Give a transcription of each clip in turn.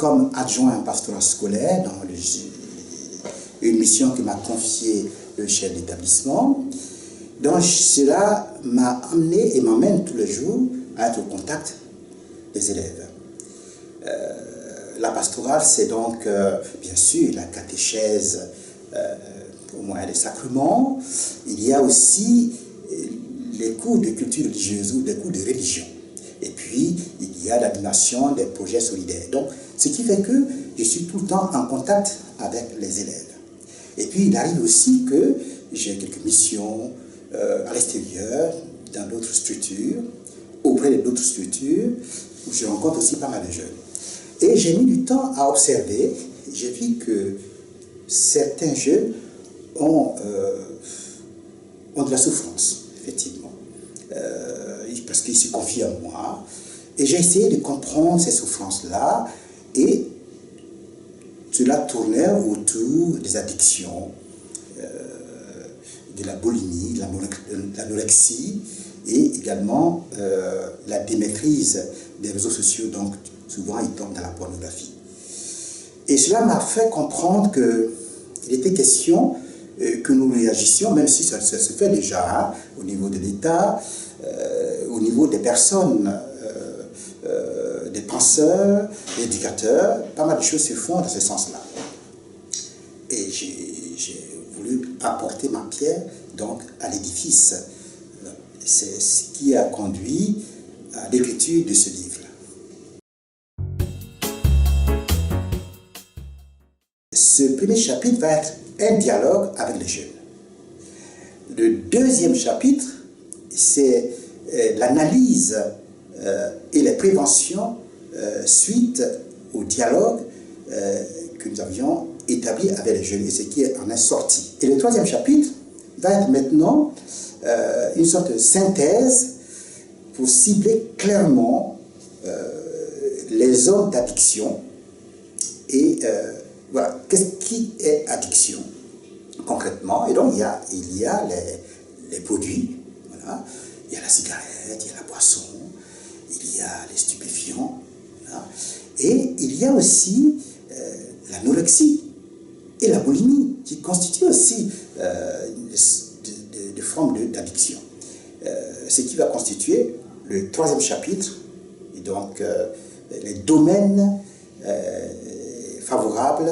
comme adjoint pastoral scolaire dans une mission que m'a confiée le chef d'établissement. Donc cela m'a amené et m'amène tous les jours à être au contact des élèves. La pastorale, c'est donc bien sûr la catéchèse au moyen des sacrements. Il y a aussi les cours de culture religieuse ou des cours de religion. Et puis, il y a l'animation des projets solidaires. Donc, ce qui fait que je suis tout le temps en contact avec les élèves. Et puis, il arrive aussi que j'ai quelques missions à l'extérieur, dans d'autres structures, auprès d'autres structures, où je rencontre aussi pas mal de jeunes. Et j'ai mis du temps à observer. J'ai vu que certains jeunes ont de la souffrance, effectivement, parce qu'ils se confient à moi. Et j'ai essayé de comprendre ces souffrances-là, et cela tournait autour des addictions, de la boulimie, de l'anorexie, et également la démaîtrise des réseaux sociaux. Donc souvent ils tombent dans la pornographie. Et cela m'a fait comprendre qu'il était question que nous réagissions, même si ça se fait déjà, hein, au niveau de l'État, au niveau des personnes, des penseurs, des éducateurs. Pas mal de choses se font dans ce sens-là. Et j'ai voulu apporter ma pierre donc à l'édifice. C'est ce qui a conduit à l'écriture de ce livre. Ce premier chapitre va être un dialogue avec les jeunes. Le deuxième chapitre, c'est l'analyse et les préventions suite au dialogue que nous avions établi avec les jeunes et ce qui en est sorti. Et le troisième chapitre va être maintenant une sorte de synthèse pour cibler clairement les zones d'addiction et voilà, qu'est-ce qui est addiction concrètement. Et donc il y a les produits, voilà. Il y a la cigarette, il y a la boisson, il y a les stupéfiants, voilà. Et il y a aussi l'anorexie et la boulimie qui constituent aussi des formes d'addiction. Ce qui va constituer le troisième chapitre, et donc les domaines favorables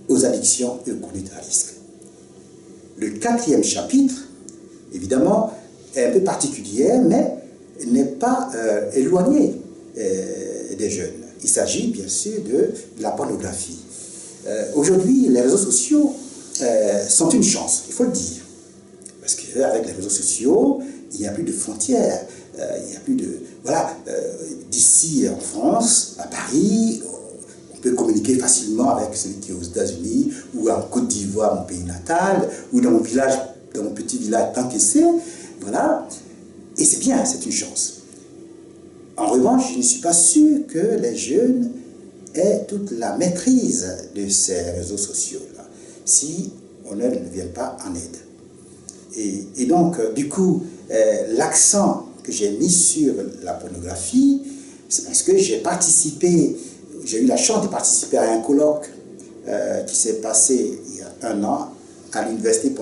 aux addictions et aux conduites à risque. Le quatrième chapitre, évidemment, est un peu particulier, mais n'est pas éloigné des jeunes. Il s'agit bien sûr de la pornographie. Aujourd'hui, les réseaux sociaux sont une chance, il faut le dire. Parce qu'avec les réseaux sociaux, il n'y a plus de frontières, il n'y a plus de... Voilà, d'ici en France, à Paris, on peut communiquer facilement avec celui qui est aux États-Unis, ou en Côte d'Ivoire, mon pays natal, ou dans mon village, dans mon petit village tant que c'est, voilà. Et c'est bien, c'est une chance. En revanche, je ne suis pas sûr que les jeunes aient toute la maîtrise de ces réseaux sociaux-là, si on ne vient pas en aide. Et donc, du coup, l'accent que j'ai mis sur la pornographie, c'est parce que j'ai eu la chance de participer à un colloque qui s'est passé il y a 1 an à l'université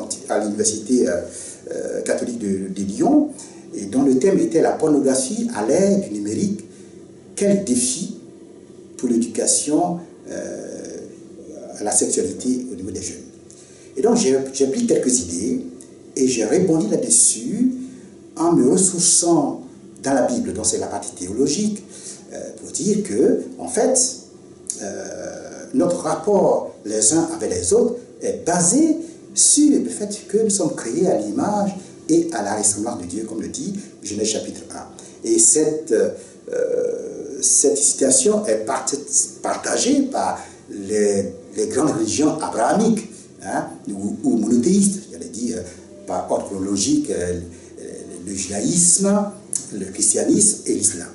catholique de Lyon, et dont le thème était la pornographie à l'ère du numérique. Quel défi pour l'éducation à la sexualité au niveau des jeunes. Et donc j'ai pris quelques idées et j'ai rebondi là-dessus en me ressourçant dans la Bible, donc c'est la partie théologique, pour dire que, en fait, notre rapport les uns avec les autres est basé sur le fait que nous sommes créés à l'image et à la ressemblance de Dieu, comme le dit Genèse chapitre 1. Et cette citation est partagée par les grandes religions abrahamiques, hein, ou monothéistes, j'allais dire, par ordre chronologique, le judaïsme, le christianisme et l'islam.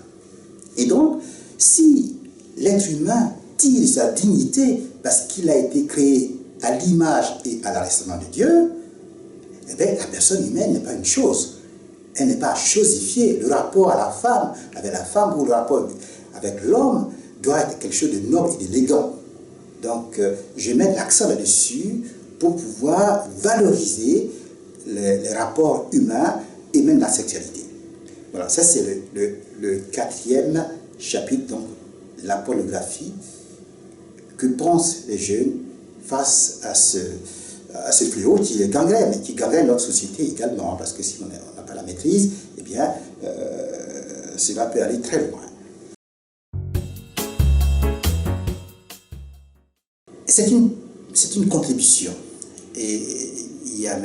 Et donc, si l'être humain tire sa dignité parce qu'il a été créé à l'image et à la ressemblance de Dieu, eh bien, la personne humaine n'est pas une chose. Elle n'est pas chosifiée. Le rapport à la femme, avec la femme, ou le rapport avec l'homme, doit être quelque chose de noble et d'élégant. Donc, je mets l'accent là-dessus pour pouvoir valoriser les rapports humains et même la sexualité. Voilà, ça c'est le quatrième chapitre, donc la pornographie. Que pensent les jeunes face à ce fléau qui gangrène notre société également, parce que si on n'a pas la maîtrise, eh bien, cela peut aller très loin. C'est une contribution. Et il y a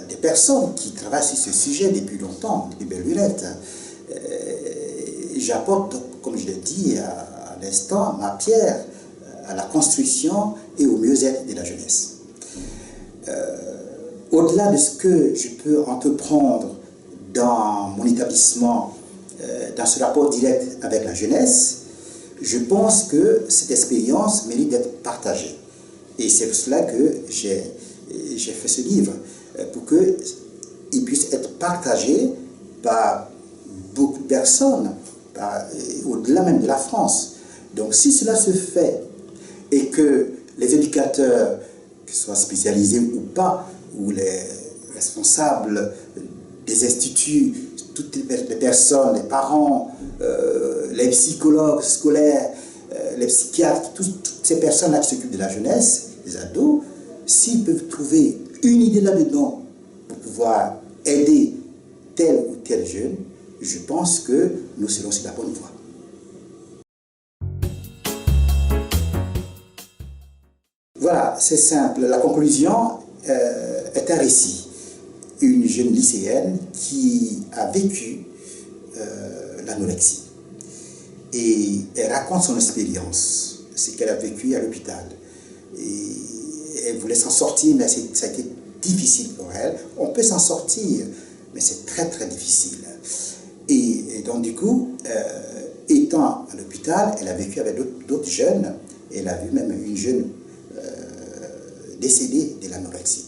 des personnes qui travaillent sur ce sujet depuis longtemps, depuis belle lurette. J'apporte, comme je l'ai dit à l'instant, ma pierre à la construction et au mieux-être de la jeunesse. Au-delà de ce que je peux entreprendre dans mon établissement, dans ce rapport direct avec la jeunesse, je pense que cette expérience mérite d'être partagée. Et c'est pour cela que j'ai fait ce livre, pour qu'il puisse être partagé par beaucoup de personnes, au-delà même de la France. Donc si cela se fait, et que les éducateurs, qu'ils soient spécialisés ou pas, ou les responsables des instituts, toutes les personnes, les parents, les psychologues scolaires, les psychiatres, toutes ces personnes-là qui s'occupent de la jeunesse, des ados, s'ils peuvent trouver une idée là-dedans pour pouvoir aider tel ou tel jeune, je pense que nous serons sur la bonne voie. Voilà, c'est simple. La conclusion est un récit. Une jeune lycéenne qui a vécu l'anorexie. Et elle raconte son expérience, ce qu'elle a vécu à l'hôpital. Et elle voulait s'en sortir, mais ça a été difficile pour elle. On peut s'en sortir, mais c'est très très difficile. Et donc du coup, étant à l'hôpital, elle a vécu avec d'autres jeunes. Elle a vu même une jeune décédée de l'anorexie.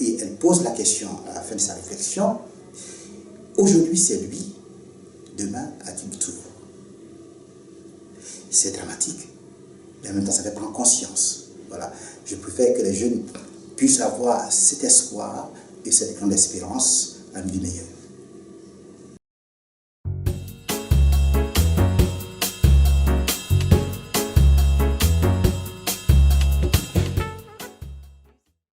Et elle pose la question à la fin de sa réflexion, aujourd'hui c'est lui, demain a-t-il tout? C'est dramatique, mais en même temps ça fait prendre conscience. Voilà. Je préfère que les jeunes puissent avoir cet espoir et cette grande espérance à une vie meilleure.